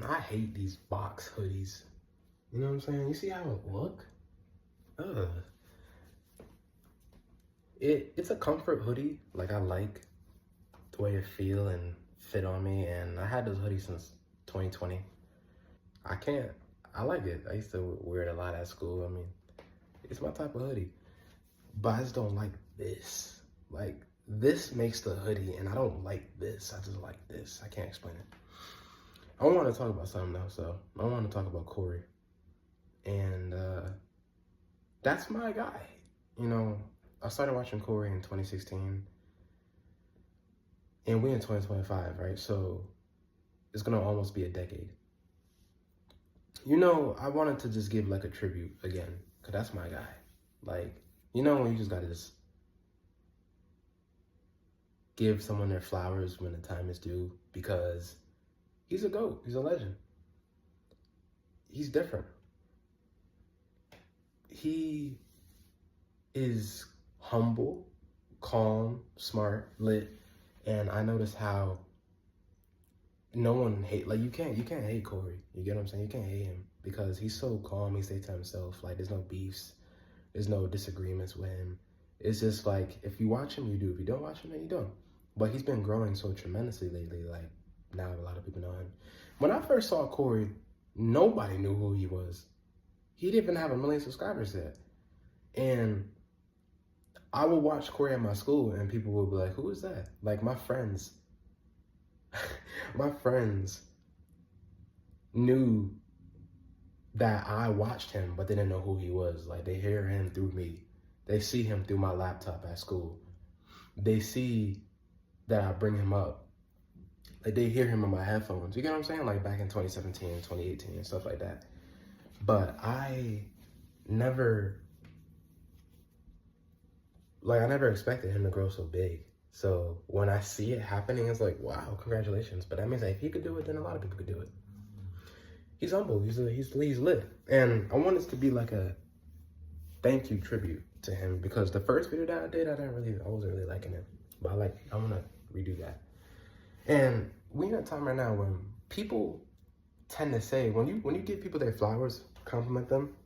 I hate these box hoodies. You know what I'm saying? You see how it look? Ugh. It's a comfort hoodie. Like, I like the way it feel and fit on me. And I had those hoodies since 2020. I like it. I used to wear it a lot at school. I mean, it's my type of hoodie. But I just don't like this. Like, this makes the hoodie, and I don't like this. I just like this. I can't explain it. I want to talk about something else, though. I want to talk about Corey. And that's my guy. You know, I started watching Corey in 2016. And we in 2025, right? So it's going to almost be a decade. You know, I wanted to just give like a tribute again, because that's my guy. Like, you know, when you just got to just give someone their flowers when the time is due, because he's a GOAT. He's a legend. He's different. He is humble, calm, smart, lit, and I noticed how no one like you can't hate Corey. You get what I'm saying? You can't hate him because he's so calm. He stays to himself. Like, there's no beefs, there's no disagreements with him. It's just like, if you watch him, you do. If you don't watch him, then you don't. But he's been growing so tremendously lately. Like, now a lot of people know him. When I first saw Corey, nobody knew who he was. He didn't even have 1 million subscribers yet. And I would watch Corey at my school and people would be like, who is that? Like, my friends knew that I watched him, but they didn't know who he was. Like, they hear him through me. They see him through my laptop at school. They see that I bring him up. Like, they hear him in my headphones. You get what I'm saying? Like, back in 2017, 2018 and stuff like that. But I never expected him to grow so big. So when I see it happening, it's like, wow, congratulations. But that means that if he could do it, then a lot of people could do it. He's humble. He's lit. And I want this to be like a thank you tribute to him, because the first video that I did, I wasn't really liking it. But I want to redo that. And we in a time right now when people tend to say, when you give people their flowers, compliment them,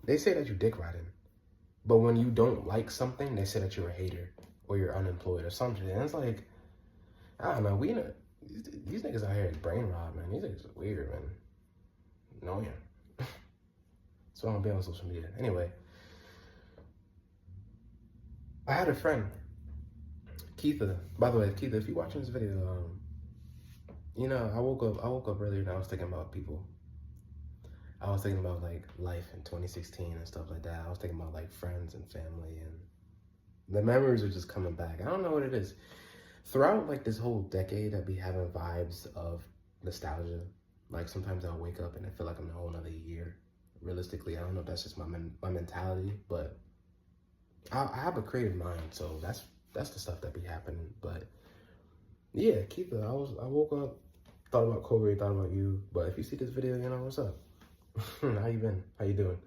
they say that you dick riding. But when you don't like something, they say that you're a hater or you're unemployed or something. And it's like, I don't know, these niggas out here is brain rot, man. These niggas are weird, man. Annoying. So I don't be on social media. Anyway, I had a friend, Keitha. By the way, Keitha, if you're watching this video, you know, I woke up earlier and I was thinking about people. I was thinking about like life in 2016 and stuff like that. I was thinking about like friends and family, and the memories are just coming back. I don't know what it is. Throughout like this whole decade, I'd be having vibes of nostalgia. Like, sometimes I'll wake up and I feel like I'm in a whole nother year. Realistically, I don't know if that's just my mentality, but I have a creative mind, so that's the stuff that be happening. But yeah, keep it. I woke up, thought about Corey, thought about you. But if you see this video, you know what's up. How you been? How you doing?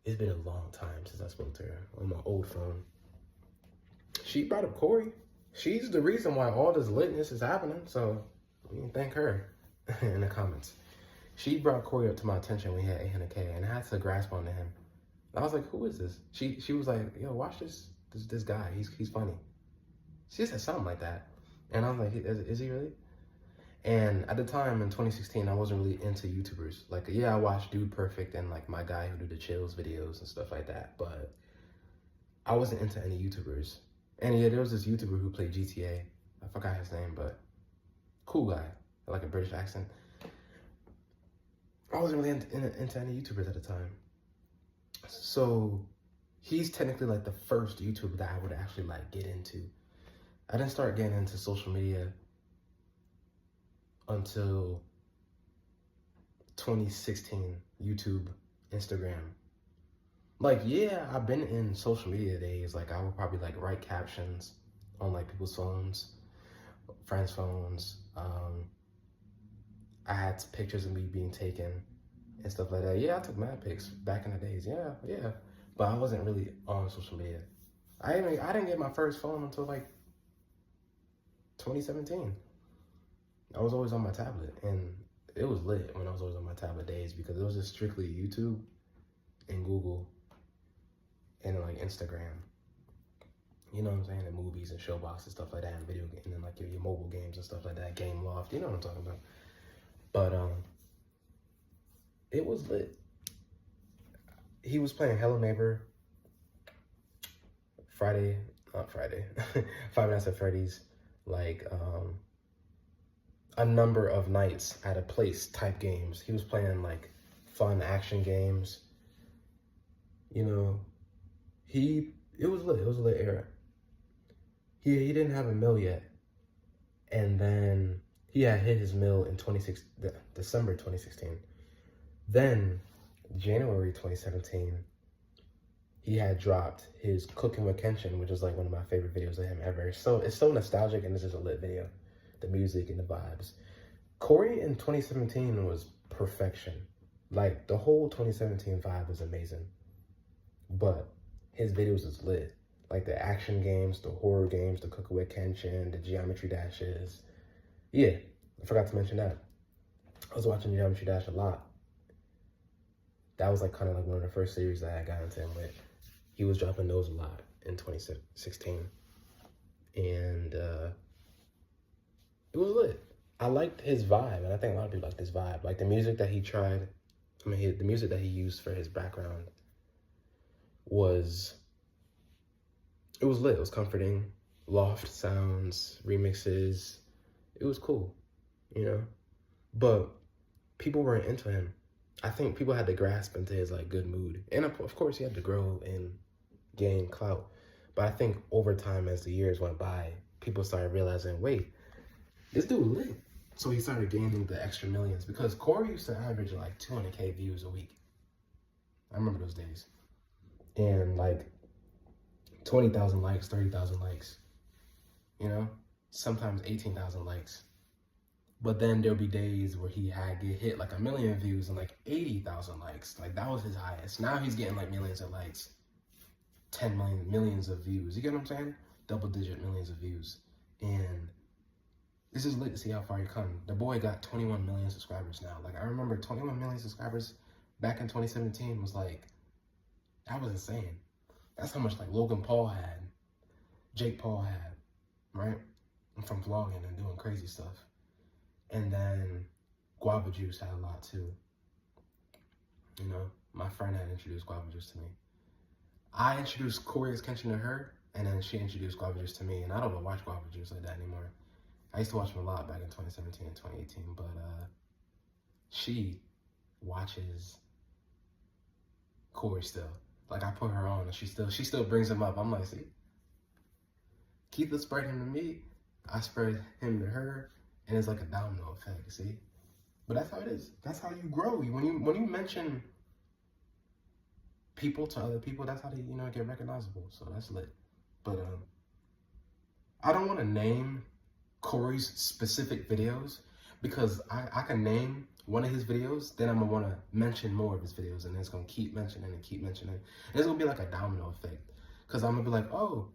It's been a long time since I spoke to her on my old phone. She brought up Corey. She's the reason why all this litness is happening. So we can thank her in the comments. She brought Corey up to my attention when he had 800K, and I had to grasp onto him. I was like, who is this? She was like, yo, watch this guy. He's funny. She said something like that. And I was like, is he really? And at the time in 2016, I wasn't really into YouTubers. Like, yeah, I watched Dude Perfect and like my guy who do the chills videos and stuff like that. But I wasn't into any YouTubers. And yeah, there was this YouTuber who played GTA. I forgot his name, but cool guy, like a British accent. I wasn't really into any YouTubers at the time. So he's technically like the first YouTuber that I would actually like get into. I didn't start getting into social media until 2016, YouTube, Instagram. Like, yeah, I've been in social media days. Like, I would probably like write captions on like people's phones, friends' phones. I had pictures of me being taken and stuff like that. Yeah, I took mad pics back in the days. Yeah. But I wasn't really on social media. I didn't get my first phone until like 2017. I was always on my tablet, and it was lit when I was always on my tablet days because it was just strictly YouTube and Google and like Instagram. You know what I'm saying? And movies and Showbox and stuff like that, and video games, and then like your mobile games and stuff like that, Game Loft. You know what I'm talking about? But it was lit. He was playing Hello Neighbor, Five Nights at Freddy's, like a number of nights at a place type games. He was playing like fun action games. You know, it was lit. It was a lit era. He didn't have a mill yet, and then he had hit his mill in December 2016. Then January 2017, he had dropped his Cooking with Kenshin, which is like one of my favorite videos of him ever. It's so nostalgic, and this is a lit video. The music and the vibes. Cory in 2017 was perfection. Like, the whole 2017 vibe was amazing. But his videos is lit. Like the action games, the horror games, the Cooking with Kenshin, the Geometry Dashes. Yeah, I forgot to mention that. I was watching Geometry Dash a lot. That was like kind of like one of the first series that I got into him with. He was dropping those a lot in 2016. And it was lit. I liked his vibe, and I think a lot of people liked his vibe. Like the music that he tried, the music that he used for his background was lit. It was comforting. Loft sounds, remixes. It was cool, you know? But people weren't into him. I think people had to grasp into his like good mood. And of course he had to grow and gain clout. But I think over time, as the years went by, people started realizing, wait, this dude lit. So he started gaining the extra millions, because Cory used to average like 200K views a week. I remember those days. And like 20,000 likes, 30,000 likes, you know, sometimes 18,000 likes. But then there'll be days where he had get hit like 1 million views and like 80,000 likes. Like that was his highest. Now he's getting like millions of likes, 10 million, millions of views. You get what I'm saying? Double digit millions of views. And this is lit to see how far he come. The boy got 21 million subscribers now. Like I remember 21 million subscribers back in 2017 was like, that was insane. That's how much like Logan Paul had, Jake Paul had, right? From vlogging and doing crazy stuff. And then Guava Juice had a lot too. You know, my friend had introduced Guava Juice to me. I introduced Coryxkenshin to her, and then she introduced Guava Juice to me, and I don't watch Guava Juice like that anymore. I used to watch him a lot back in 2017 and 2018, but she watches Cory still. Like I put her on, and she still brings him up. I'm like, see, Keitha spread him to me, I spread him to her, and it's like a domino effect. See, but that's how it is. That's how you grow. When you mention people to other people, that's how they get recognizable. So that's lit. But I don't want to name Cory's specific videos, because I can name one of his videos, then I'm gonna want to mention more of his videos, and it's gonna keep mentioning and keep mentioning. And it's gonna be like a domino effect, because I'm gonna be like, oh,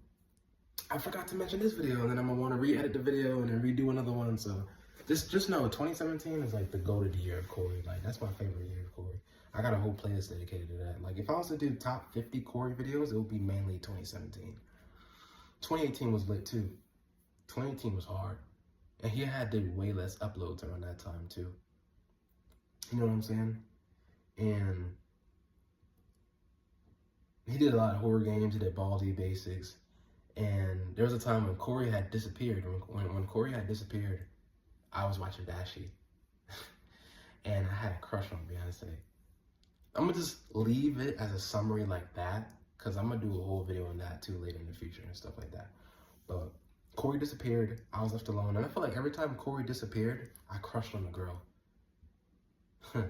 I forgot to mention this video, and then I'm gonna want to re-edit the video and then redo another one. So just know 2017 is like the go-to year of Cory. Like that's my favorite year of Cory. I got a whole playlist dedicated to that. Like if I was to do top 50 Cory videos, it would be mainly 2017. 2018 was lit too. 2018 was hard. And he had to way less uploads around that time too. You know what I'm saying? And he did a lot of horror games. He did Baldi Basics. And there was a time when Cory had disappeared. When Cory had disappeared, I was watching Dashi. And I had a crush on Beyonce. I'm going to just leave it as a summary like that, because I'm going to do a whole video on that too later in the future and stuff like that. But Cory disappeared, I was left alone, and I feel like every time Cory disappeared, I crushed on a girl. I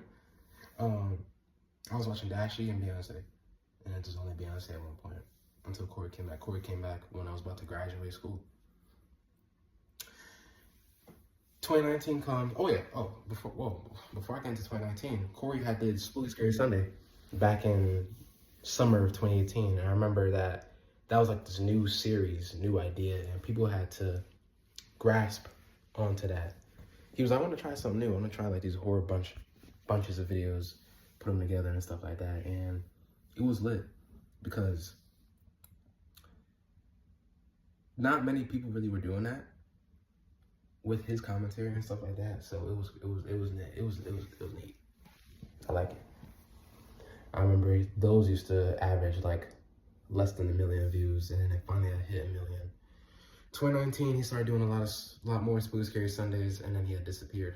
was watching Dashi and Beyonce, and it was only Beyonce at one point, until Cory came back. Cory came back when I was about to graduate school. 2019 comes, before I get into 2019, Cory had did Spooky Scary Sunday back in summer of 2018, and I remember that was like this new series, new idea, and people had to grasp onto that. He was like, I want to try something new. I want to try like these horror bunches of videos, put them together and stuff like that. And it was lit because not many people really were doing that with his commentary and stuff like that. So it was neat. I like it. I remember those used to average like less than 1 million views, and then it finally hit 1 million. 2019, he started doing a lot more Spooky Scary Sundays, and then he had disappeared.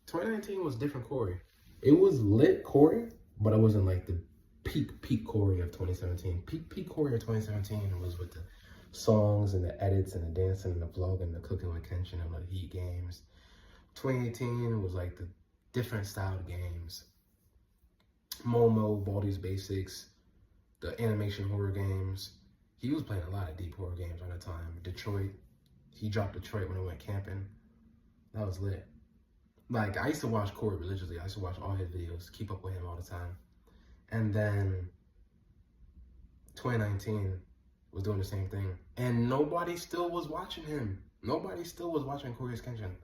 2019 was different Corey. It was lit Corey, but it wasn't like the peak Corey of 2017. Peak Corey of 2017 was with the songs and the edits and the dancing and the vlog and the cooking with Kenshin and the Heat games. 2018 was like the different styled games. Momo, Baldi's Basics, the animation horror games. He was playing a lot of deep horror games on that time. Detroit, he dropped Detroit when I went camping. That was lit. Like, I used to watch Corey religiously. I used to watch all his videos, keep up with him all the time. And then 2019 was doing the same thing. And nobody still was watching him. Nobody still was watching Coryxkenshin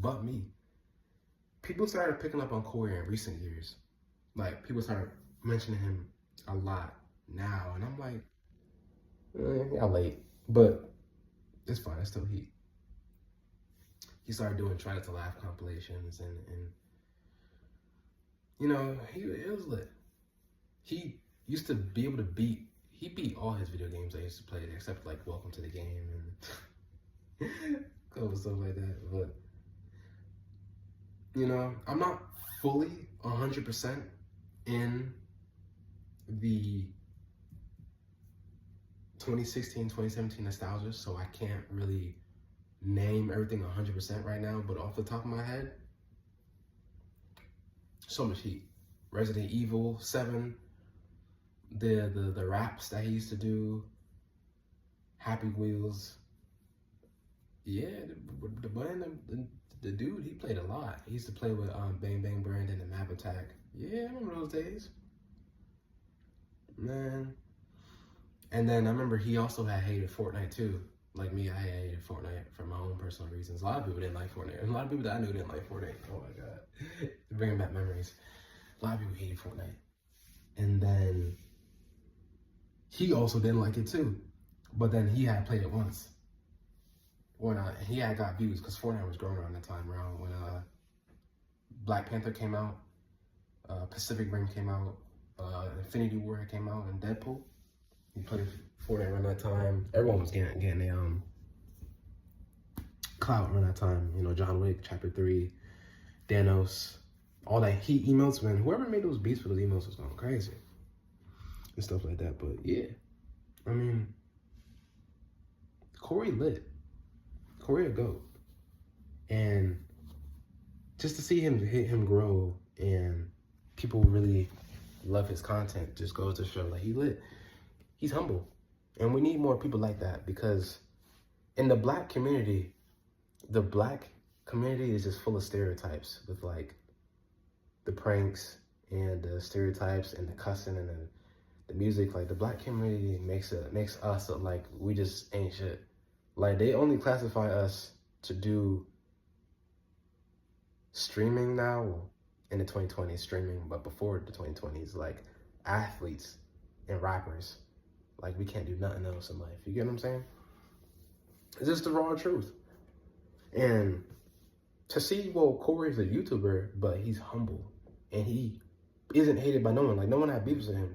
but me. People started picking up on Corey in recent years. Like, people started mentioning him a lot now. And I'm like, y'all late. But it's fine. It's still heat. He started doing Try Not to Laugh compilations. And you know, it was lit. He used to be able to beat all his video games I used to play, except like Welcome to the Game and cool stuff like that. But, you know, I'm not fully 100% in the 2016, 2017 nostalgia, so I can't really name everything 100% right now, but off the top of my head, so much heat. Resident Evil 7, the raps that he used to do, Happy Wheels. Yeah, the dude, he played a lot. He used to play with Bang Bang Brandon and Map Attack. Yeah, I remember those days. Man. And then I remember he also had hated Fortnite too. Like me, I hated Fortnite for my own personal reasons. A lot of people didn't like Fortnite. A lot of people that I knew didn't like Fortnite. Oh my God. Bringing back memories. A lot of people hated Fortnite. And then he also didn't like it too. But then he had played it once. When he had got views, because Fortnite was growing around that time, around when Black Panther came out, Pacific Rim came out, Infinity War came out, and Deadpool. He played Fortnite around that time. Everyone was getting a clout around that time. You know, John Wick, Chapter 3, Thanos, all that heat emotes, man. Whoever made those beats for those emotes was going crazy. And stuff like that. But yeah, I mean, Corey lit. Corey a GOAT. And just to see him grow and people really love his content just goes to show like he lit. He's humble. And we need more people like that, because in the black community is just full of stereotypes with like the pranks and the stereotypes and the cussing and the music. Like the black community makes us look like we just ain't shit. Like they only classify us to do streaming now in the 2020s, streaming, but before the 2020s, like athletes and rappers. Like we can't do nothing else in life. You get what I'm saying? It's just the raw truth. And to see, well, Corey's a YouTuber, but he's humble and he isn't hated by no one. Like no one had beefs with him.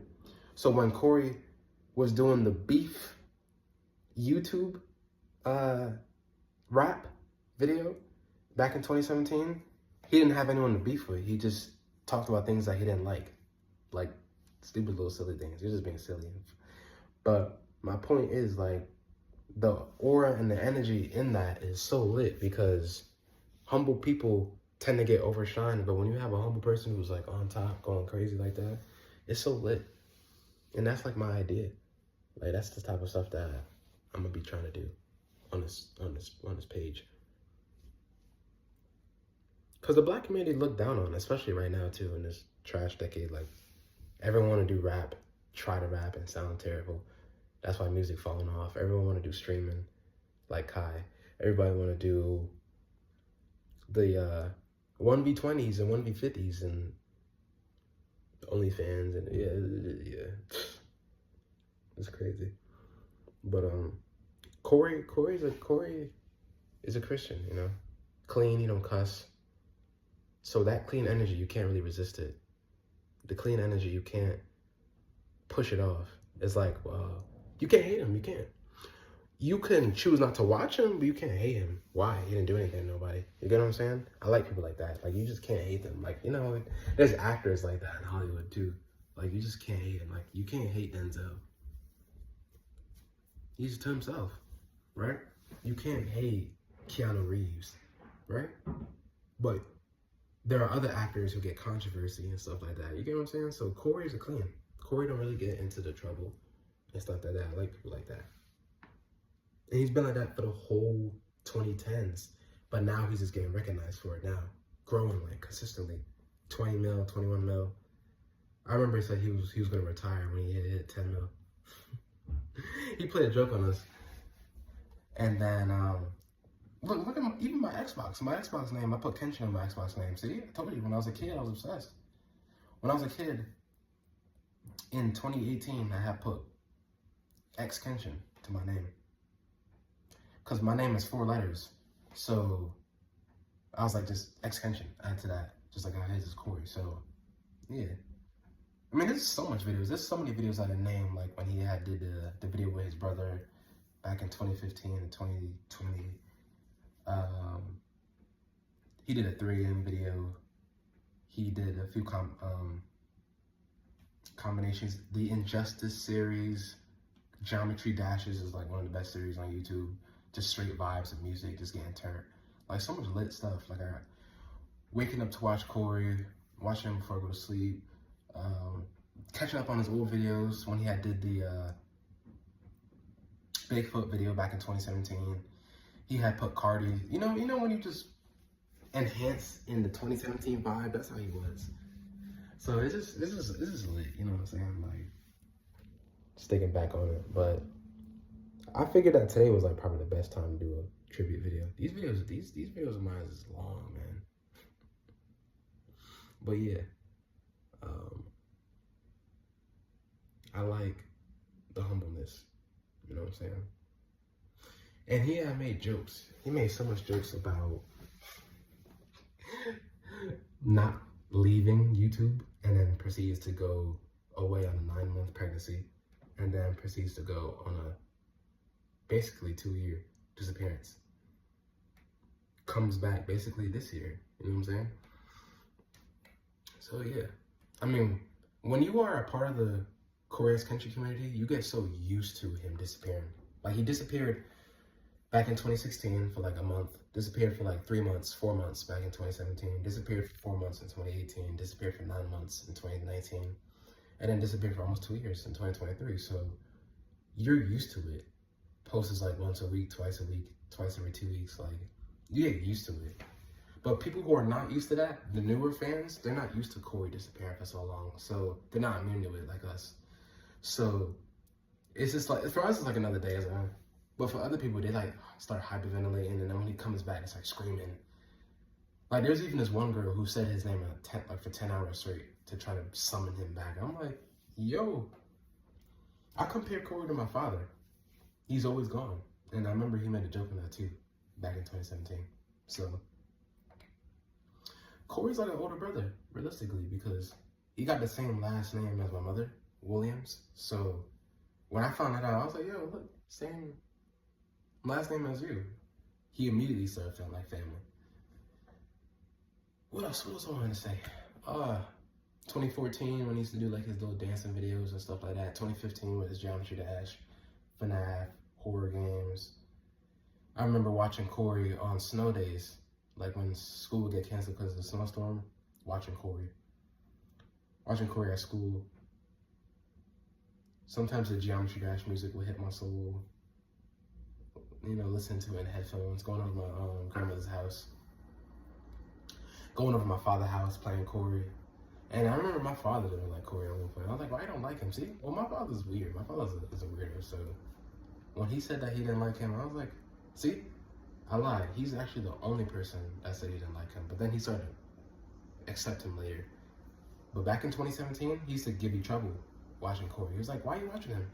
So when Corey was doing the beef YouTube rap video back in 2017, he didn't have anyone to beef with. He just talked about things that he didn't like stupid little silly things. He was just being silly. But my point is, like, the aura and the energy in that is so lit, because humble people tend to get overshined. But when you have a humble person who's like on top, going crazy like that, it's so lit. And that's like my idea. Like that's the type of stuff that I'm gonna be trying to do on this page. Cause the black community looked down on, especially right now too, in this trash decade. Like everyone wanna do rap, try to rap and sound terrible. That's why music falling off. Everyone wanna do streaming like Kai. Everybody wanna do the 1v20s and 1v50s and OnlyFans and yeah, it's crazy. But Corey is a Christian, you know, clean. He don't cuss. So that clean energy, you can't really resist it. The clean energy, you can't push it off. It's like, well, you can't hate him. You can't. You can choose not to watch him, but you can't hate him. Why? He didn't do anything to nobody. You get what I'm saying? I like people like that. Like, you just can't hate them. Like, you know, like, there's actors like that in Hollywood, too. Like, you just can't hate him. Like, you can't hate Denzel. He's to himself, right? You can't hate Keanu Reeves, right? But there are other actors who get controversy and stuff like that. You get what I'm saying? So Corey's a clean. Corey don't really get into the trouble and stuff like that. I like people like that. And he's been like that for the whole 2010s. But now he's just getting recognized for it now. Growing like consistently. 20 mil, 21 mil. I remember he said he was going to retire when he hit 10 mil. He played a joke on us. And then, look at even my Xbox. My Xbox name, I put Kenshin in my Xbox name. See, I told you, when I was a kid, I was obsessed. When I was a kid, in 2018, I had put Kenshin to my name. Because my name is 4 letters. So, I was like, just Kenshin, add to that. Just like how his is Corey. So, yeah. I mean, there's so much videos. There's so many videos I didn't name, like when he did the video with his brother back in 2015 and 2020. He did a 3M video. He did a few combinations. The Injustice series, Geometry Dashes is like one of the best series on YouTube. Just straight vibes of music, just getting turned. Like so much lit stuff. Like waking up to watch Corey, watching him before I go to sleep. Catching up on his old videos when he did the Bigfoot video back in 2017. He had put Cardi. You know when you just enhance in the 2017 vibe. That's how he was. So this is lit. You know what I'm saying? Like sticking back on it, but I figured that today was like probably the best time to do a tribute video. These videos of mine is long, man. But yeah. I like the humbleness, you know what I'm saying? And he had made jokes. He made so much jokes about not leaving YouTube and then proceeds to go away on a 9-month pregnancy and then proceeds to go on a basically 2-year disappearance. Comes back basically this year, you know what I'm saying? So yeah, I mean, when you are a part of the Coryxkenshin community, you get so used to him disappearing. Like he disappeared back in 2016 for like a month, disappeared for like 3 months, 4 months back in 2017, disappeared for 4 months in 2018, disappeared for 9 months in 2019, and then disappeared for almost 2 years in 2023. So you're used to it. Posts like once a week, twice every 2 weeks. Like you get used to it. But people who are not used to that, the newer fans, they're not used to Corey disappearing for so long. So they're not immune to it like us. So it's just like, for us, it's like another day. But for other people, they like start hyperventilating, and then when he comes back, they start screaming. Like there's even this one girl who said his name for 10 hours straight to try to summon him back. I'm like, yo, I compare Corey to my father. He's always gone. And I remember he made a joke on that too, back in 2017. So Corey's like an older brother, realistically, because he got the same last name as my mother, Williams. So when I found that out, I was like, yo, look, same last name as you. He immediately started feeling like family. What else I wanted to say? 2014 when he used to do like his little dancing videos and stuff like that. 2015 with his Geometry Dash, FNAF, horror games. I remember watching Corey on snow days. Like when school would get canceled because of the snowstorm, watching Corey at school. Sometimes the Geometry Dash music would hit my soul. You know, listening to it in headphones, going over my grandmother's house. Going over my father's house, playing Corey. And I remember my father didn't like Corey at one point. I was like, well, I don't like him. See? Well, my father's weird. My father is a weirdo. So when he said that he didn't like him, I was like, see? I lied. He's actually the only person that said he didn't like him. But then he started to accept him later. But back in 2017, he used to give you trouble watching Cory. He was like, why are you watching him?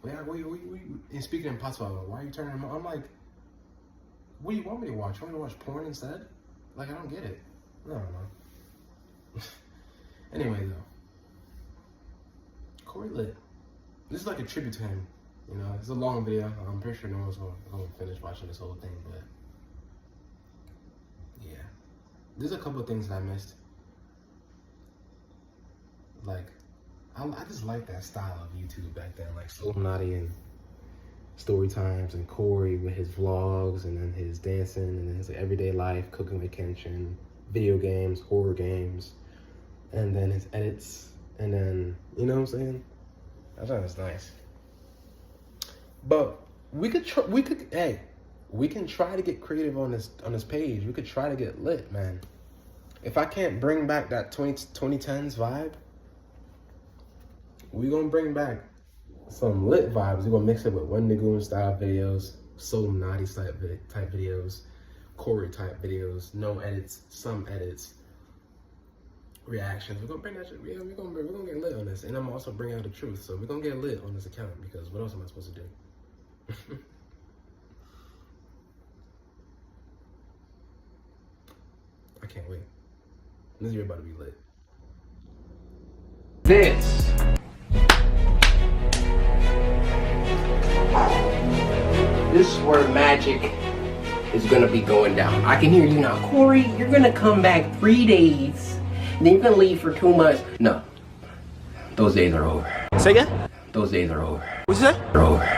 And speaking in Patois, why are you turning him on? I'm like, what do you want me to watch? You want me to watch porn instead? Like, I don't get it. I don't know. Anyway, though. Cory lit. This is like a tribute to him. You know, it's a long video. I'm pretty sure no one's going to finish watching this whole thing, but yeah. There's a couple of things that I missed. Like, I just like that style of YouTube back then, like Illuminati and story times, and Cory with his vlogs, and then his dancing, and then his everyday life, cooking with Kenshin, video games, horror games, and then his edits, and then, you know what I'm saying? I thought it was nice. But we can try to get creative on this page. We could try to get lit, man. If I can't bring back that 2010s vibe, we gonna bring back some lit vibes. We're gonna mix it with Wendigoon style videos, Illuminati type videos, Cory type videos, no edits, some edits, reactions. We're gonna bring that shit. We're gonna get lit on this, and I'm also bringing out the truth. So we're gonna get lit on this account, because what else am I supposed to do? I can't wait. This year about to be lit. This is where magic is gonna be going down. I can hear you now. Cory, you're gonna come back 3 days, then you're gonna leave for 2 months. No, those days are over. Say again? Those days are over. What'd you say? They're over.